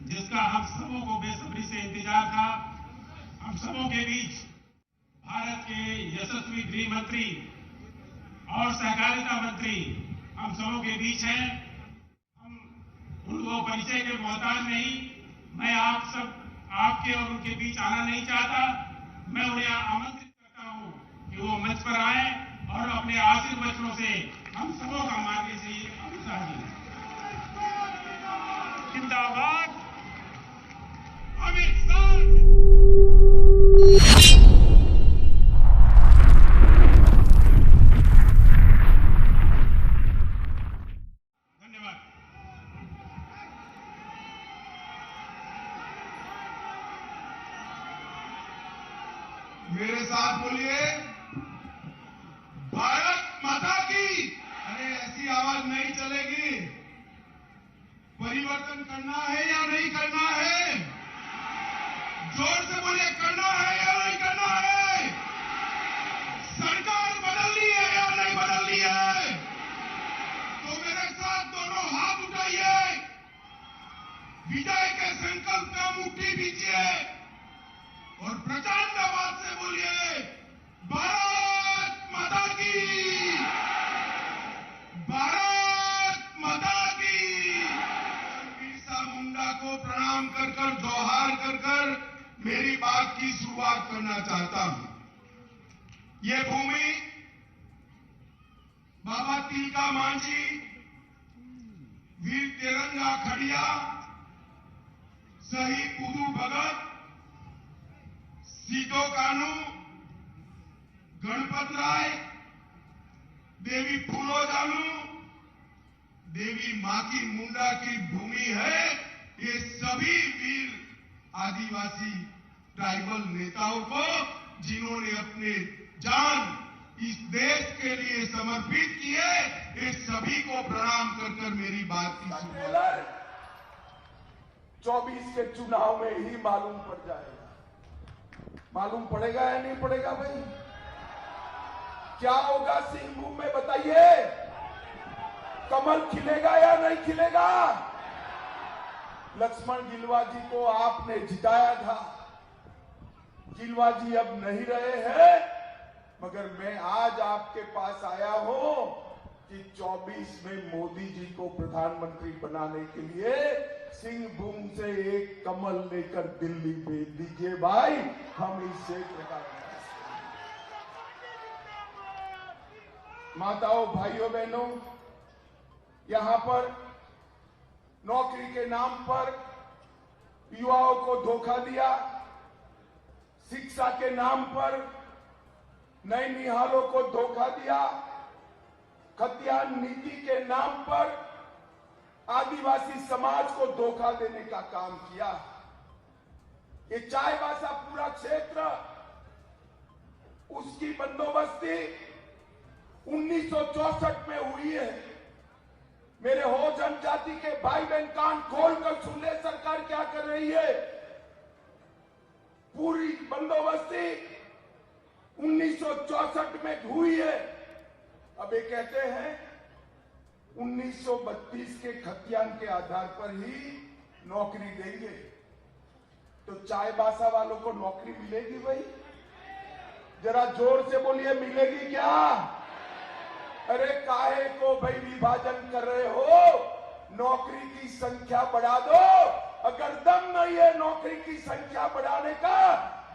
जिसका हम सबों को बेसब्री से इंतजार था। हम सबों के बीच भारत के यशस्वी गृह मंत्री और सहकारिता मंत्री हम सबों के बीच हैं। हम उनको परिचय के मोहताज नहीं। मैं आप सब आपके और उनके बीच आना नहीं चाहता। मैं उन्हें आमंत्रित करता हूं कि वो मंच पर आए और अपने आशीर्वचनों से हम सबों का मार्गदर्शी अमित जी जिंदाबाद। अमित शाह मेरे साथ बोलिए, भारत माता की। अरे ऐसी आवाज नहीं चलेगी। परिवर्तन करना है या नहीं करना है? जोर से बोलिए, करना है या नहीं करना है? सरकार बदलनी है या नहीं बदलनी है? तो मेरे साथ दोनों हाथ उठाइए, विजय के संकल्प का मुट्ठी दीजिए और प्रचंड आवाज से बोलिए, भारत माता की, भारत माता की। बिरसा मुंडा को प्रणाम कर कर, जोहार कर कर मेरी बात की शुरुआत करना चाहता हूं। ये भूमि बाबा तिलका मांझी, वीर तिरंगा खड़िया, शहीद पुदू भगत, सीतो कानू, गणपत राय, देवी फूलो जानू, देवी माकी मुंडा की भूमि है। ये सभी वीर आदिवासी ट्राइबल नेताओं को, जिन्होंने अपने जान इस देश के लिए समर्पित किए, ये सभी को प्रणाम कर कर मेरी बात की शुरुआत। 24 के चुनाव में ही मालूम पड़ जाएगा। मालूम पड़ेगा या नहीं पड़ेगा भाई? क्या होगा सिंहभूम में, बताइए? कमल खिलेगा या नहीं खिलेगा? लक्ष्मण गिलवा जी को आपने जिताया था। गिलवा जी अब नहीं रहे हैं, मगर मैं आज आपके पास आया हूं कि 24 में मोदी जी को प्रधानमंत्री बनाने के लिए सिंहभूम से एक कमल लेकर दिल्ली भेज दीजिए भाई। हम इससे माताओं, भाइयों, बहनों, यहां पर नौकरी के नाम पर युवाओं को धोखा दिया, शिक्षा के नाम पर नैनिहालों को धोखा दिया, खतियान नीति के नाम पर आदिवासी समाज को धोखा देने का काम किया। ये चाईबासा पूरा क्षेत्र, उसकी बंदोबस्ती 1964 में हुई है। मेरे हो जनजाति के भाई बहन कान खोलकर सुन ले, सरकार क्या कर रही है। पूरी बंदोबस्ती 1964 में हुई है। अब ये कहते हैं 1932 के खतियान के आधार पर ही नौकरी देंगे। तो चाईबासा वालों को नौकरी मिलेगी भाई? जरा जोर से बोलिए, मिलेगी क्या? अरे काहे को भाई विभाजन कर रहे हो? नौकरी की संख्या बढ़ा दो। अगर दम नहीं है नौकरी की संख्या बढ़ाने का,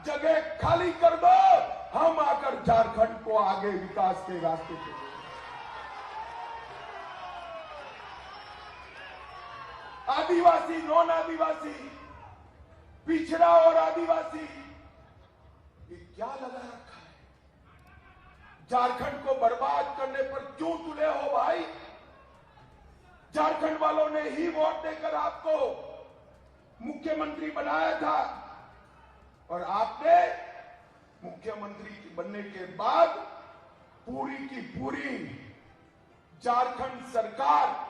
जगह खाली कर दो। हम आकर झारखंड को आगे विकास के रास्ते पे, आदिवासी, नॉन आदिवासी, पिछड़ा और आदिवासी, ये क्या लगा रखा है? झारखंड को बर्बाद करने पर क्यों तुले हो भाई? झारखंड वालों ने ही वोट देकर आपको मुख्यमंत्री बनाया था और आपने मुख्यमंत्री बनने के बाद पूरी की पूरी झारखंड सरकार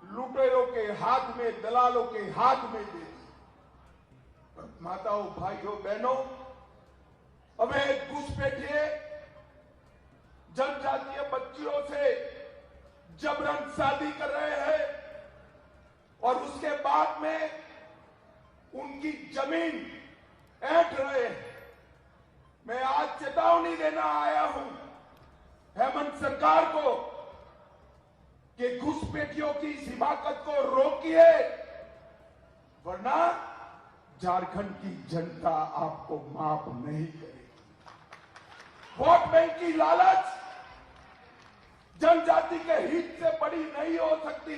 लुटेरों के हाथ में, दलालों के हाथ में दे दी। और माताओं, भाइयों, बहनों, अवैध घुसपैठिए जनजातीय बच्चियों से जबरन शादी कर रहे हैं और उसके बाद में उनकी जमीन ऐंठ रहे हैं। मैं आज चेतावनी देना आया हूं हेमंत सरकार को कि घुसपैठियों की इस हिमाकत को रोकिए, वरना झारखंड की जनता आपको माफ नहीं करेगी। वोट बैंक की लालच जनजाति के हित से बड़ी नहीं हो सकती,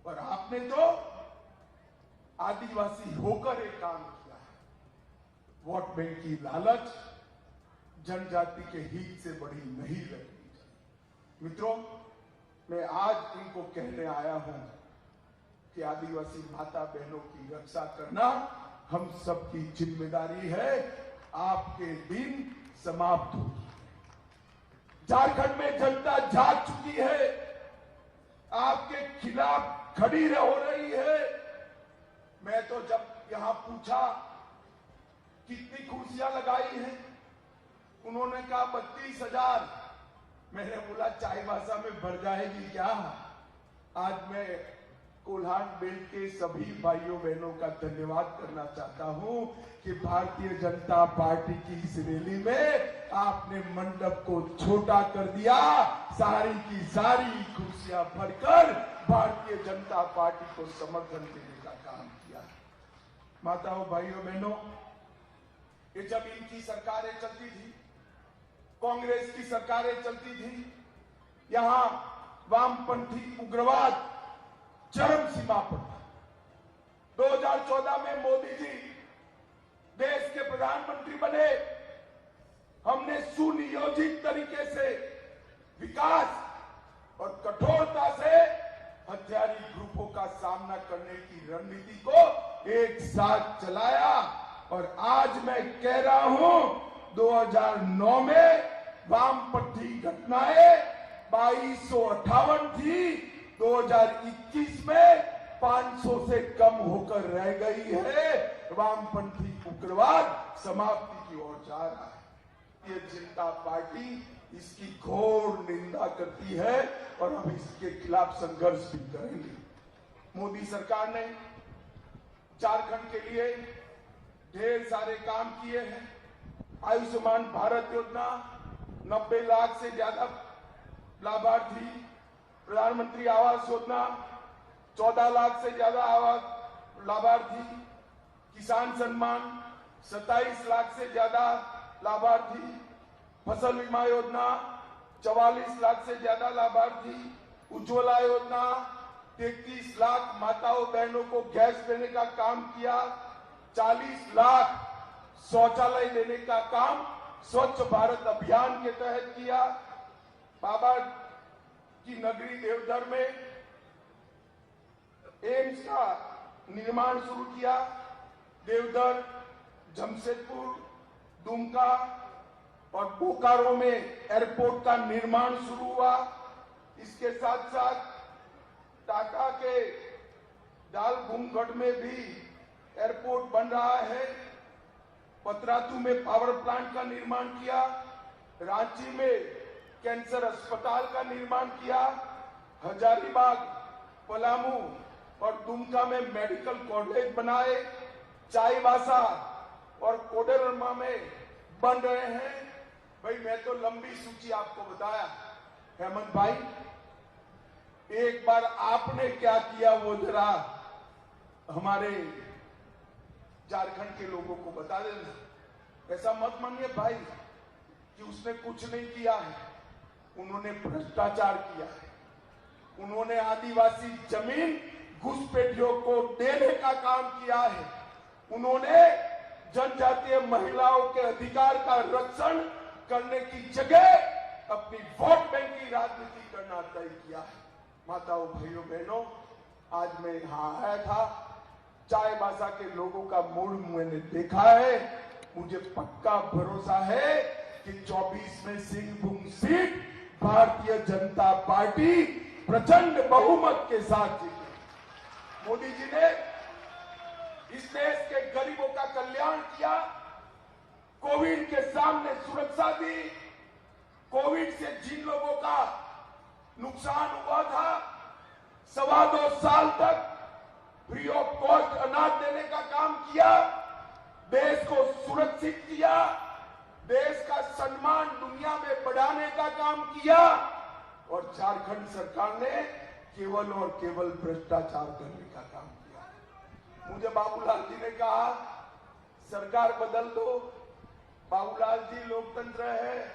पर आपने तो आदिवासी होकर एक काम किया है। वोट बैंक की लालच जनजाति के हित से बड़ी नहीं लगनी चाहिए। मित्रों, मैं आज इनको कहने आया हूं कि आदिवासी माता बहनों की रक्षा करना हम सबकी जिम्मेदारी है। आपके दिन समाप्त हो, झारखंड में जनता जाग चुकी है, आपके खिलाफ खड़ी हो रही है। मैं तो जब यहां पूछा कितनी कुर्सियां लगाई हैं, उन्होंने कहा 32,000। मैंने बोला चाईबासा में भर जाएगी क्या? आज मैं कोल्हान बेल्ट के सभी भाइयों बहनों का धन्यवाद करना चाहता हूं कि भारतीय जनता पार्टी की इस रैली में आपने मंडप को छोटा कर दिया, सारी की सारी कुर्सियां भरकर भारतीय जनता पार्टी को समर्थन देने का काम किया। माताओं, भाइयों बहनों, ये जब इनकी सरकारें चलती थी, कांग्रेस की सरकारें चलती थी, यहां वामपंथी उग्रवाद चरम सीमा पर था। 2014 में मोदी जी देश के प्रधानमंत्री बने, हमने सुनियोजित तरीके से विकास और कठोरता से हथियारी ग्रुपों का सामना करने की रणनीति को एक साथ चलाया। और आज मैं कह रहा हूं, 2009 में वामपंथी घटनाएं 2258 थी, 2021 में 500 से कम होकर रह गई है। वामपंथी उग्रवाद समाप्ति की ओर जा रहा है। ये जनता पार्टी इसकी घोर निंदा करती है और हम इसके खिलाफ संघर्ष भी करेंगे। मोदी सरकार ने झारखंड के लिए ढेर सारे काम किए हैं। आयुष्मान भारत योजना, 90 लाख से ज्यादा लाभार्थी, प्रधानमंत्री आवास योजना, 14 लाख से ज्यादा आवास लाभार्थी, किसान सम्मान, 27 लाख से ज्यादा लाभार्थी, फसल बीमा योजना, 44 लाख से ज्यादा लाभार्थी, उज्ज्वला योजना, 33 लाख माताओं बहनों को गैस देने का काम किया, 40 लाख शौचालय देने का काम स्वच्छ भारत अभियान के तहत किया। बाबा की नगरी देवधर में एम्स का निर्माण शुरू किया। देवधर, जमशेदपुर, दुमका और बोकारो में एयरपोर्ट का निर्माण शुरू हुआ। इसके साथ साथ टाटा के दालभूमगढ़ में भी एयरपोर्ट बन रहा है। पतरातू में पावर प्लांट का निर्माण किया। रांची में कैंसर अस्पताल का निर्माण किया। हजारीबाग, पलामू और दुमका में मेडिकल कॉलेज बनाए। चाईबासा और कोडरमा में बन रहे हैं। भाई, मैं तो लंबी सूची आपको बताया। हेमंत भाई, एक बार आपने क्या किया वो जरा हमारे झारखंड के लोगों को बता देना। ऐसा मत मानिए भाई कि उसने कुछ नहीं किया है। उन्होंने भ्रष्टाचार किया है। उन्होंने आदिवासी जमीन घुसपैठियों को देने का काम किया है। उन्होंने जनजातीय महिलाओं के अधिकार का रक्षण करने की जगह अपनी वोट बैंक की राजनीति करना तय किया है। माताओं, भाइयों, बहनों, आज मैं यहां आया था। चाईबासा के लोगों का मूड मैंने देखा है। मुझे पक्का भरोसा है कि 24 में सिंहभूम सीट भारतीय जनता पार्टी प्रचंड बहुमत के साथ जीती। मोदी जी ने इस देश के गरीबों का कल्याण किया, कोविड के सामने सुरक्षा दी। कोविड से जिन लोगों का नुकसान हुआ था, 2.25 साल तक फ्री ऑफ कॉस्ट अनाज देने का काम किया, देश को सुरक्षित किया, देश का सम्मान दुनिया में बढ़ाने का काम किया, और झारखंड सरकार ने केवल और केवल भ्रष्टाचार करने का काम किया। मुझे बाबूलाल जी ने कहा सरकार बदल दो। बाबूलाल जी लोकतंत्र है,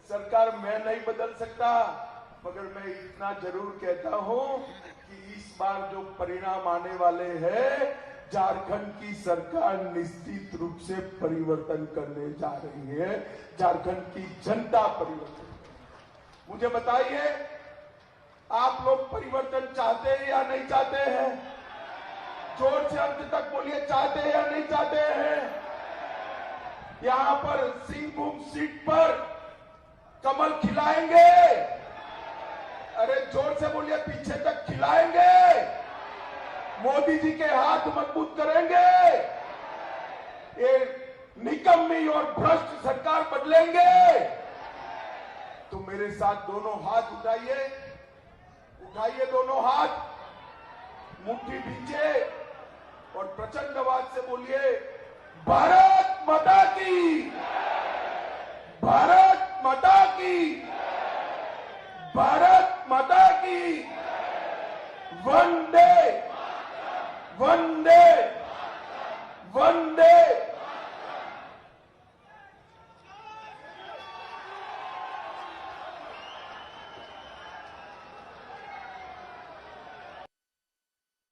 सरकार मैं नहीं बदल सकता, मगर मैं इतना जरूर कहता हूं कि इस बार जो परिणाम आने वाले हैं, झारखंड की सरकार निश्चित रूप से परिवर्तन करने जा रही है। झारखंड की जनता परिवर्तन। मुझे बताइए, आप लोग परिवर्तन चाहते हैं या नहीं चाहते हैं? जोर से अंत तक बोलिए, चाहते हैं या नहीं चाहते हैं? यहां पर सिंहभूम सीट पर कमल खिलाएंगे? अरे जोर से बोलिए, पीछे तक खिलाएंगे? मोदी जी के हाथ मजबूत करेंगे? ये निकम्मी और भ्रष्ट सरकार बदलेंगे? तो मेरे साथ दोनों हाथ उठाइए, उठाइए दोनों हाथ, मुट्ठी पीछे, और प्रचंड आवाज से बोलिए, भारत माता की, भारत माता की, भारत माता की, वंदे वंदे वंदे